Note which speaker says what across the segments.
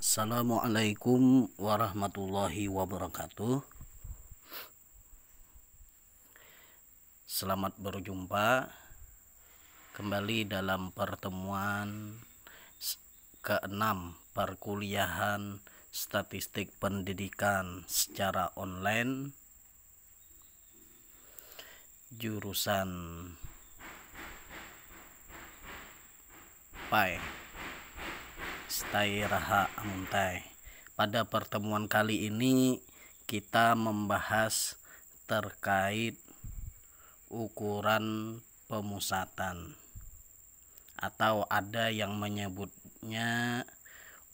Speaker 1: Assalamualaikum warahmatullahi wabarakatuh. Selamat berjumpa kembali dalam pertemuan ke-6 perkuliahan statistik pendidikan secara online jurusan PAI Stairaha Amuntai. Pada pertemuan kali ini kita membahas terkait ukuran pemusatan, atau ada yang menyebutnya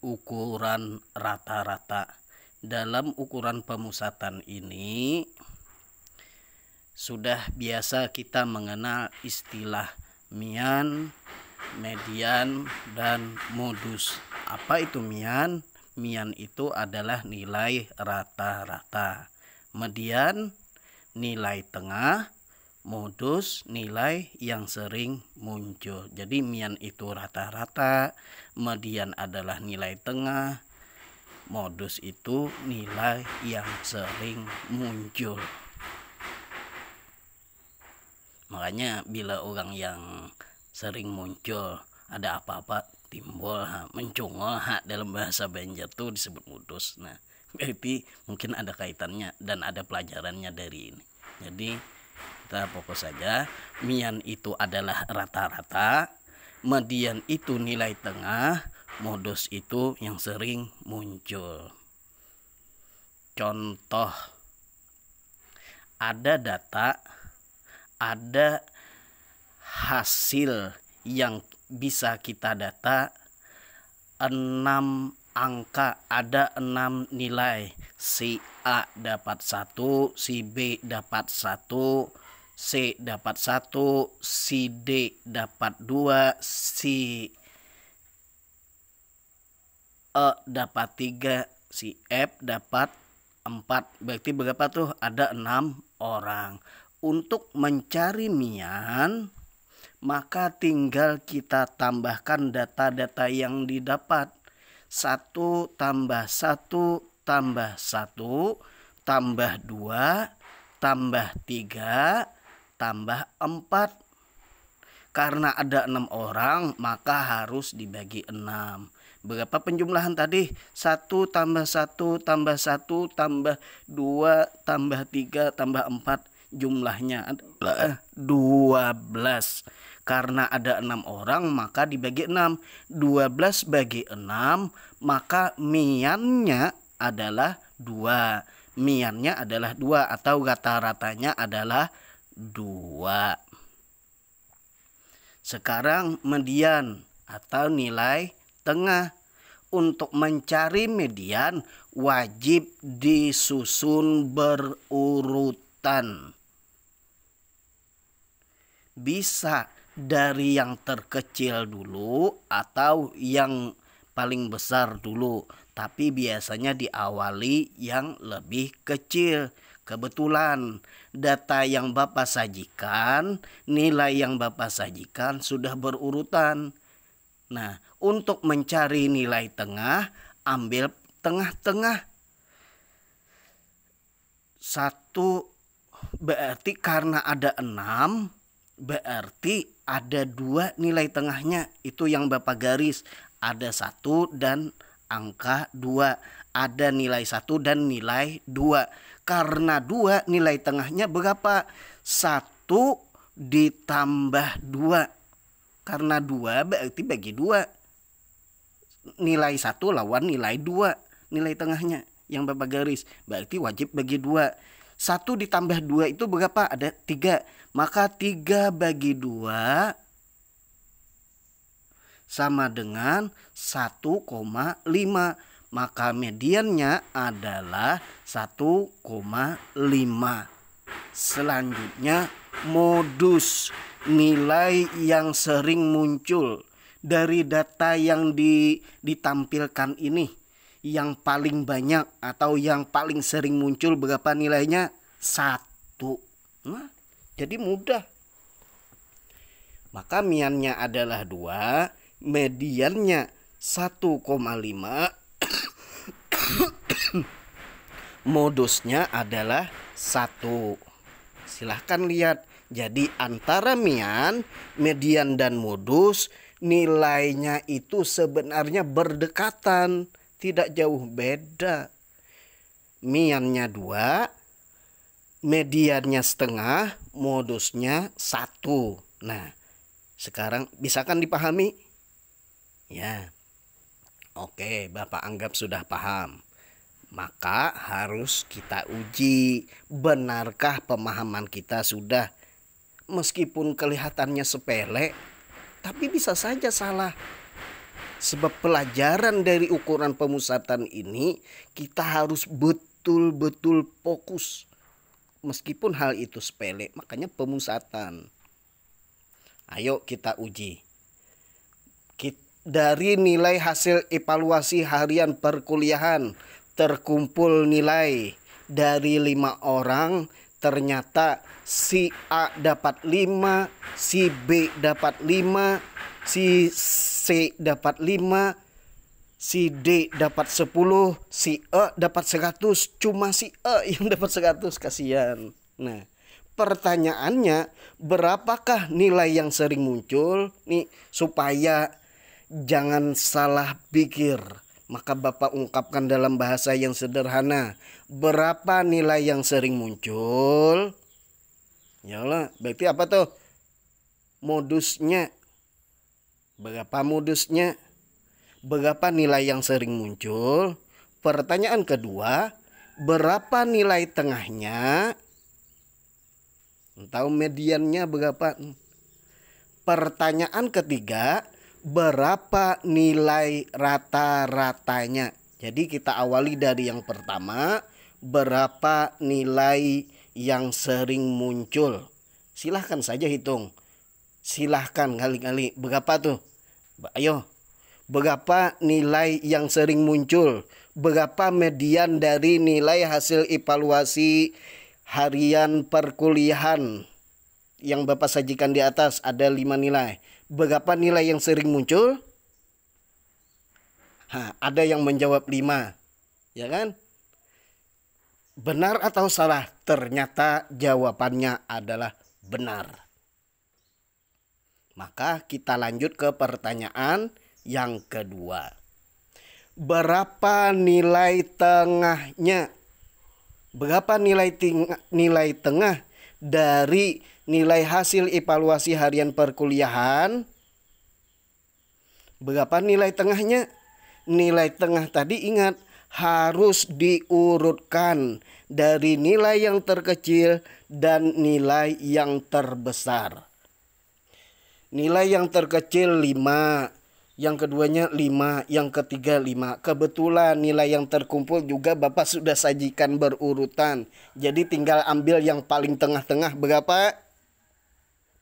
Speaker 1: ukuran rata-rata. Dalam ukuran pemusatan ini sudah biasa kita mengenal istilah mian, median, dan modus. Apa itu mian? Mian itu adalah nilai rata-rata. Median nilai tengah, modus nilai yang sering muncul. Jadi mian itu rata-rata, median adalah nilai tengah, modus itu nilai yang sering muncul. Makanya bila orang yang sering muncul, ada apa-apa timbul, mencungol, dalam bahasa Banjar tuh disebut modus. Nah, berarti mungkin ada kaitannya dan ada pelajarannya dari ini. Jadi kita fokus saja. Mian itu adalah rata-rata, median itu nilai tengah, modus itu yang sering muncul. Contoh, ada data, ada hasil yang bisa kita data 6 angka, ada 6 nilai. Si A dapat 1, si B dapat 1, C dapat 1, si D dapat 2, si E dapat 3, si F dapat 4. Berarti berapa tuh? Ada 6 orang. Untuk mencari mian, maka tinggal kita tambahkan data-data yang didapat. 1 tambah 1 tambah 1 tambah 2 tambah 3 tambah 4. Karena ada 6 orang, maka harus dibagi 6. Berapa penjumlahan tadi? 1 tambah 1 tambah 1 tambah 2 tambah 3 tambah 4. Jumlahnya adalah 12. Karena ada 6 orang, maka dibagi 6. 12 bagi 6, maka miannya adalah 2. Miannya adalah 2, atau rata-ratanya adalah 2. Sekarang median atau nilai tengah. Untuk mencari median wajib disusun berurutan. Bisa dari yang terkecil dulu atau yang paling besar dulu, tapi biasanya diawali yang lebih kecil. Kebetulan data yang Bapak sajikan, nilai yang Bapak sajikan sudah berurutan. Nah, untuk mencari nilai tengah, ambil tengah-tengah. 1 berarti karena ada 6, berarti ada 2 nilai tengahnya. Itu yang Bapak garis. Ada 1 dan angka 2. Ada nilai 1 dan nilai 2. Karena 2 nilai tengahnya berapa? 1 ditambah 2. Karena 2 berarti bagi 2. Nilai 1 lawan nilai 2. Nilai tengahnya yang Bapak garis. Berarti wajib bagi 2. 1 ditambah 2 itu berapa? Ada 3. Maka 3 bagi 2 sama dengan 1,5. Maka mediannya adalah 1,5. Selanjutnya modus, nilai yang sering muncul dari data yang ditampilkan ini. Yang paling banyak atau yang paling sering muncul berapa nilainya? 1. Nah, jadi mudah. Maka miannya adalah 2, mediannya 1,5, Modusnya adalah 1. Silahkan lihat. Jadi antara median dan modus nilainya itu sebenarnya berdekatan, tidak jauh beda. Miannya 2, mediannya setengah, modusnya 1. Nah, sekarang bisa kan dipahami? Ya. Oke, Bapak anggap sudah paham. Maka harus kita uji, benarkah pemahaman kita sudah. Meskipun kelihatannya sepele, tapi bisa saja salah. Sebab pelajaran dari ukuran pemusatan ini kita harus betul-betul fokus. Meskipun hal itu sepele, makanya pemusatan. Ayo kita uji. Dari nilai hasil evaluasi harian perkuliahan terkumpul nilai dari 5 orang, ternyata si A dapat 5, si B dapat 5, si C dapat 5, si D dapat 10, si E dapat 100. Cuma si E yang dapat 100, kasihan. Nah, pertanyaannya, berapakah nilai yang sering muncul? Nih, supaya jangan salah pikir, maka Bapak ungkapkan dalam bahasa yang sederhana. Berapa nilai yang sering muncul? Yalah, berarti apa tuh? Modusnya. Berapa modusnya? Berapa nilai yang sering muncul? Pertanyaan kedua, berapa nilai tengahnya? Tahu mediannya berapa? Pertanyaan ketiga, berapa nilai rata-ratanya? Jadi kita awali dari yang pertama, berapa nilai yang sering muncul? Silahkan saja hitung. Silahkan kali-kali. Berapa tuh? Ayo. Berapa nilai yang sering muncul? Berapa median dari nilai hasil evaluasi harian perkuliahan yang Bapak sajikan di atas? Ada 5 nilai. Berapa nilai yang sering muncul? Ada yang menjawab 5. Ya kan? Benar atau salah? Ternyata jawabannya adalah benar. Maka kita lanjut ke pertanyaan yang kedua. Berapa nilai tengahnya? Berapa nilai tengah dari nilai hasil evaluasi harian perkuliahan? Berapa nilai tengahnya? Nilai tengah tadi ingat harus diurutkan dari nilai yang terkecil dan nilai yang terbesar. Nilai yang terkecil 5, yang keduanya 5, yang ketiga 5. Kebetulan nilai yang terkumpul juga Bapak sudah sajikan berurutan. Jadi tinggal ambil yang paling tengah-tengah. Berapa?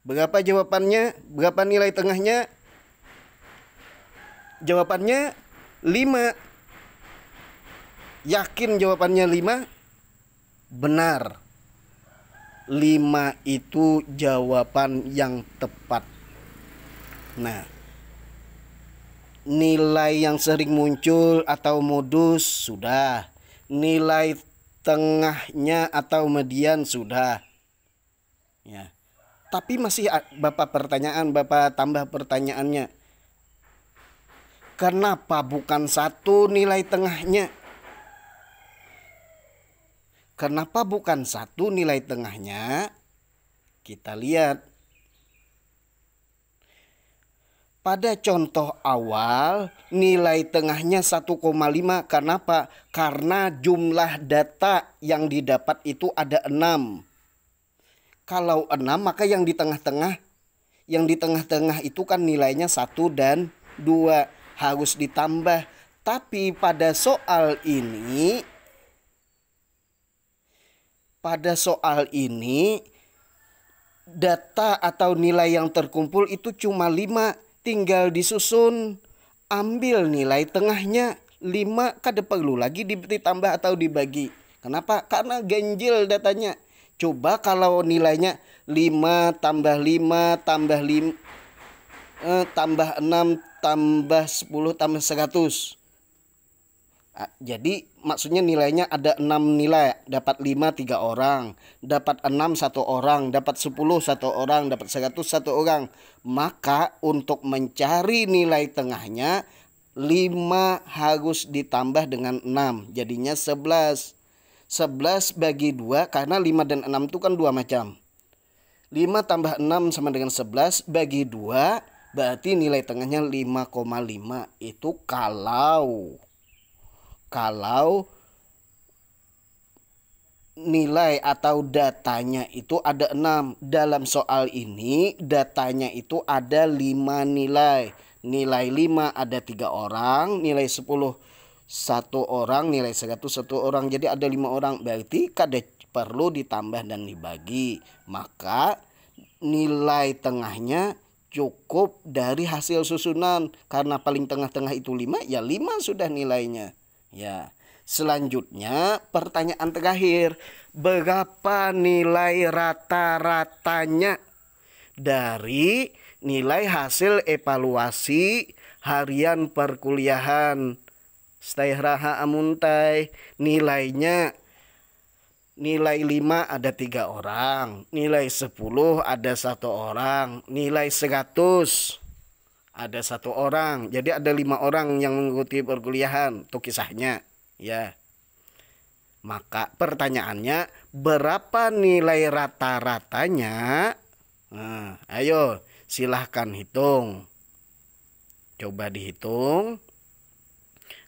Speaker 1: Berapa jawabannya? Berapa nilai tengahnya? Jawabannya 5. Yakin jawabannya 5? Benar. 5 itu jawaban yang tepat. Nah, nilai yang sering muncul atau modus sudah. Nilai tengahnya atau median sudah. Ya. Tapi masih Bapak tambah pertanyaannya. Kenapa bukan 1 nilai tengahnya? Kenapa bukan 1 nilai tengahnya? Kita lihat. Pada contoh awal nilai tengahnya 1,5. Kenapa? Karena jumlah data yang didapat itu ada 6. Kalau 6 maka yang di tengah-tengah itu kan nilainya 1 dan 2 harus ditambah. Tapi pada soal ini data atau nilai yang terkumpul itu cuma 5. Tinggal disusun, ambil nilai tengahnya 5, kada perlu lagi ditambah atau dibagi. Kenapa? Karena ganjil datanya. Coba kalau nilainya 5 tambah 5 tambah 5 tambah 6 tambah 10 tambah 100. Jadi maksudnya nilainya ada 6 nilai, dapat 5 3 orang, dapat 6 1 orang, dapat 10 1 orang, dapat 100 1 orang. Maka untuk mencari nilai tengahnya 5 harus ditambah dengan 6, jadinya 11. 11 bagi 2, karena 5 dan 6 itu kan 2 macam. 5 tambah 6 sama dengan 11 bagi 2, berarti nilai tengahnya 5,5. Itu kalau nilai atau datanya itu ada 6. Dalam soal ini datanya itu ada 5 nilai. Nilai 5 ada 3 orang, nilai 10 1 orang, nilai 100 1 orang. Jadi ada 5 orang. Berarti kada perlu ditambah dan dibagi. Maka nilai tengahnya cukup dari hasil susunan. Karena paling tengah-tengah itu 5, ya 5 sudah nilainya. Ya, selanjutnya pertanyaan terakhir, berapa nilai rata-ratanya dari nilai hasil evaluasi harian perkuliahan Stairaha Amuntai? Nilainya, nilai 5 ada 3 orang, nilai 10 ada 1 orang, nilai 100 ada 1 orang. Jadi ada 5 orang yang mengikuti perkuliahan. Itu kisahnya, ya. Maka pertanyaannya, berapa nilai rata-ratanya? Nah, ayo silahkan hitung. Coba dihitung.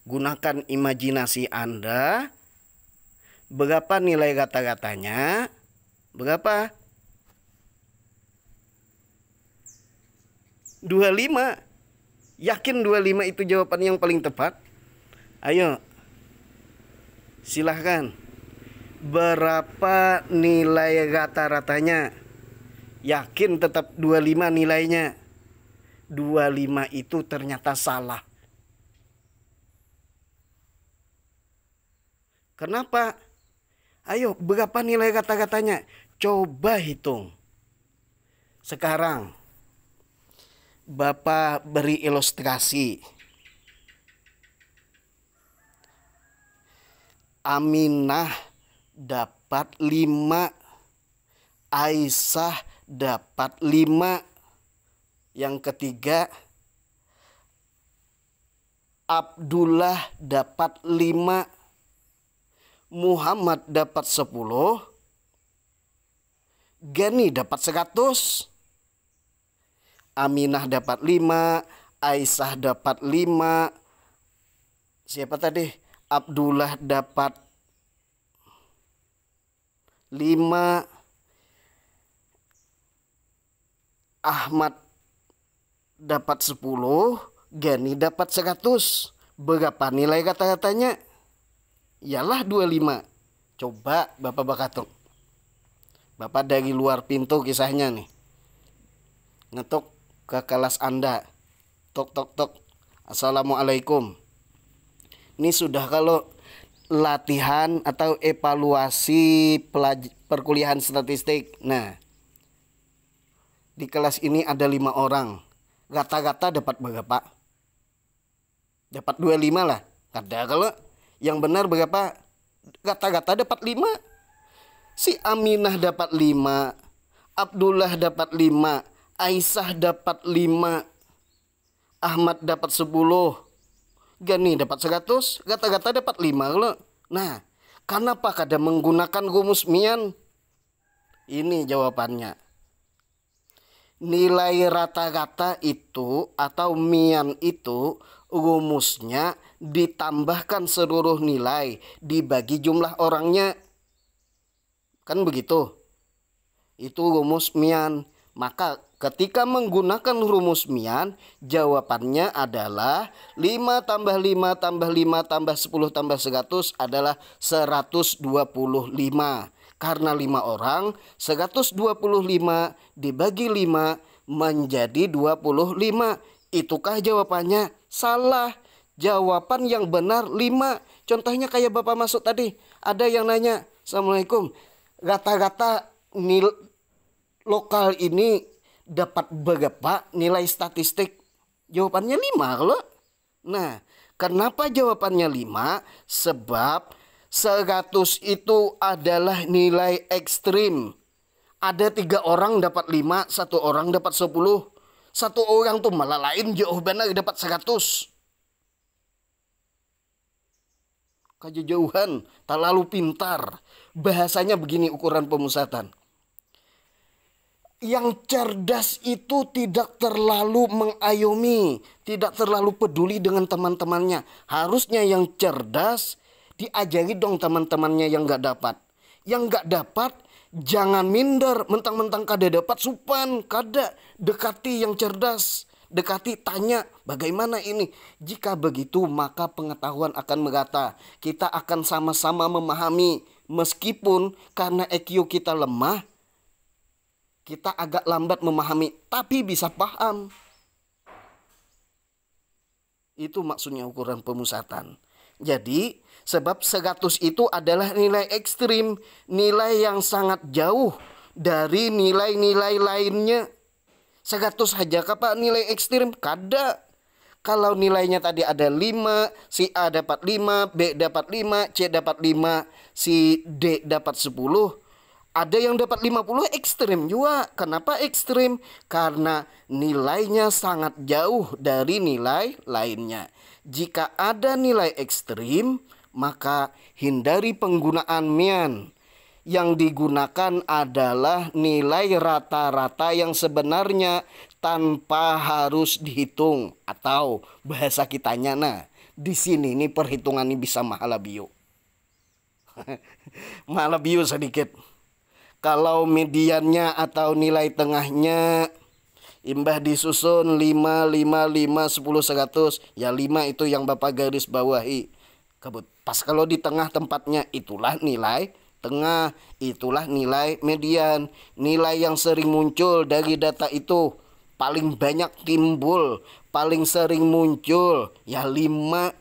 Speaker 1: Gunakan imajinasi Anda. Berapa nilai rata-ratanya? Berapa? 25. Yakin 25 itu jawaban yang paling tepat? Ayo, silahkan. Berapa nilai rata-ratanya? Yakin tetap 25 nilainya? 25 itu ternyata salah. Kenapa? Ayo, berapa nilai rata-ratanya? Coba hitung. Sekarang Bapak beri ilustrasi. Aminah dapat 5, Aisyah dapat 5. Yang ketiga, Abdullah dapat 5, Muhammad dapat 10, Gani dapat 100. Aminah dapat 5, Aisyah dapat 5. Siapa tadi? Abdullah dapat 5. Ahmad dapat 10, Gani dapat 100. Berapa nilai kata-katanya? Yalah 25. Coba Bapak hitung. Bapak dari luar pintu kisahnya nih. Ngetuk ke kelas Anda. Tok tok tok. Assalamualaikum. Ini sudah kalau latihan atau evaluasi perkuliahan statistik. Nah, di kelas ini ada 5 orang. Rata-rata dapat berapa? Dapat 25 lah. Ada kalau yang benar berapa? Rata-rata dapat 5. Si Aminah dapat 5, Abdullah dapat 5, Aisyah dapat 5, Ahmad dapat 10, Gani dapat 100, rata-rata dapat 5 loh. Nah, kenapa kada menggunakan rumus Mian? Ini jawabannya. Nilai rata-rata itu atau Mian itu rumusnya ditambahkan seluruh nilai dibagi jumlah orangnya. Kan begitu. Itu rumus Mian. Maka ketika menggunakan rumus Mian, jawabannya adalah 5 tambah 5 tambah 5 tambah 10 tambah 100 adalah 125. Karena 5 orang, 125 dibagi 5 menjadi 25. Itukah jawabannya? Salah. Jawaban yang benar 5. Contohnya kayak Bapak masuk tadi. Ada yang nanya, Assalamualaikum, rata-rata lokal ini dapat berapa nilai statistik? Jawabannya 5 kalau. Nah, Kenapa jawabannya 5? Sebab 100 itu adalah nilai ekstrim. Ada 3 orang dapat 5, 1 orang dapat 10. 1 orang tuh malah lain jawabannya dapat 100. Kejauhan, terlalu pintar. Bahasanya begini ukuran pemusatan. Yang cerdas itu tidak terlalu mengayomi, tidak terlalu peduli dengan teman-temannya. Harusnya yang cerdas diajari dong teman-temannya yang gak dapat. Yang gak dapat jangan minder, mentang-mentang kada dapat supan, kada. Dekati yang cerdas, dekati, tanya bagaimana ini. Jika begitu maka pengetahuan akan merata. Kita akan sama-sama memahami, meskipun karena EQ kita lemah, kita agak lambat memahami, tapi bisa paham. Itu maksudnya ukuran pemusatan. Jadi, sebab 100 itu adalah nilai ekstrim, nilai yang sangat jauh dari nilai-nilai lainnya. 100 saja apa nilai ekstrim? Kada. Kalau nilainya tadi ada 5, si A dapat 5, B dapat 5, C dapat 5, si D dapat 10. Ada yang dapat 50, ekstrim juga. Kenapa ekstrim? Karena nilainya sangat jauh dari nilai lainnya. Jika ada nilai ekstrim, maka hindari penggunaan mian. Yang digunakan adalah nilai rata-rata yang sebenarnya tanpa harus dihitung. Atau bahasa kitanya, nah di sini nih perhitungan ini bisa mahalabio. Mahalabio sedikit. Kalau mediannya atau nilai tengahnya imbah disusun 5, 5, 5, 10, 100. Ya 5 itu yang Bapak garis bawahi. Pas kalau di tengah tempatnya itulah nilai tengah, itulah nilai median. Nilai yang sering muncul dari data itu, paling banyak timbul, paling sering muncul ya 5.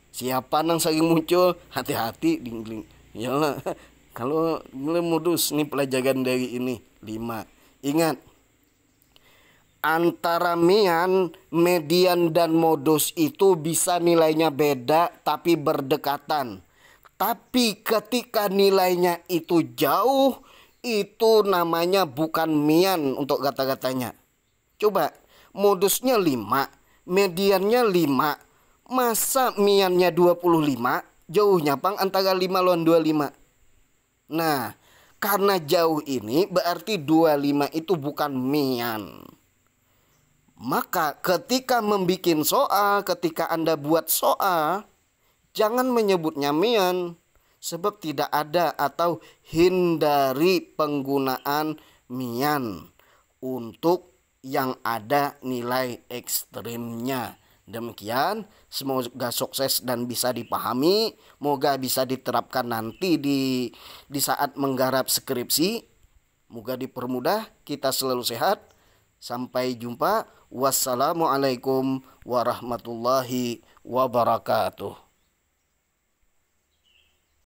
Speaker 1: Siapa yang sering muncul? Hati-hati dingling. Yalah. Kalau modus nih pelajaran dari ini 5. Ingat, antara mian, median dan modus itu bisa nilainya beda tapi berdekatan. Tapi ketika nilainya itu jauh, itu namanya bukan mian untuk kata-katanya. Coba, modusnya 5, mediannya 5. Masa miannya 25? Jauhnya pang antara 5 lawan 25. Nah, karena jauh ini berarti 25 itu bukan mian. Maka ketika membuat soal, ketika Anda buat soal, jangan menyebutnya mian. Sebab tidak ada, atau hindari penggunaan mian untuk yang ada nilai ekstrimnya. Demikian, semoga sukses dan bisa dipahami, semoga bisa diterapkan nanti di saat menggarap skripsi. Moga dipermudah, kita selalu sehat. Sampai jumpa. Wassalamualaikum warahmatullahi wabarakatuh.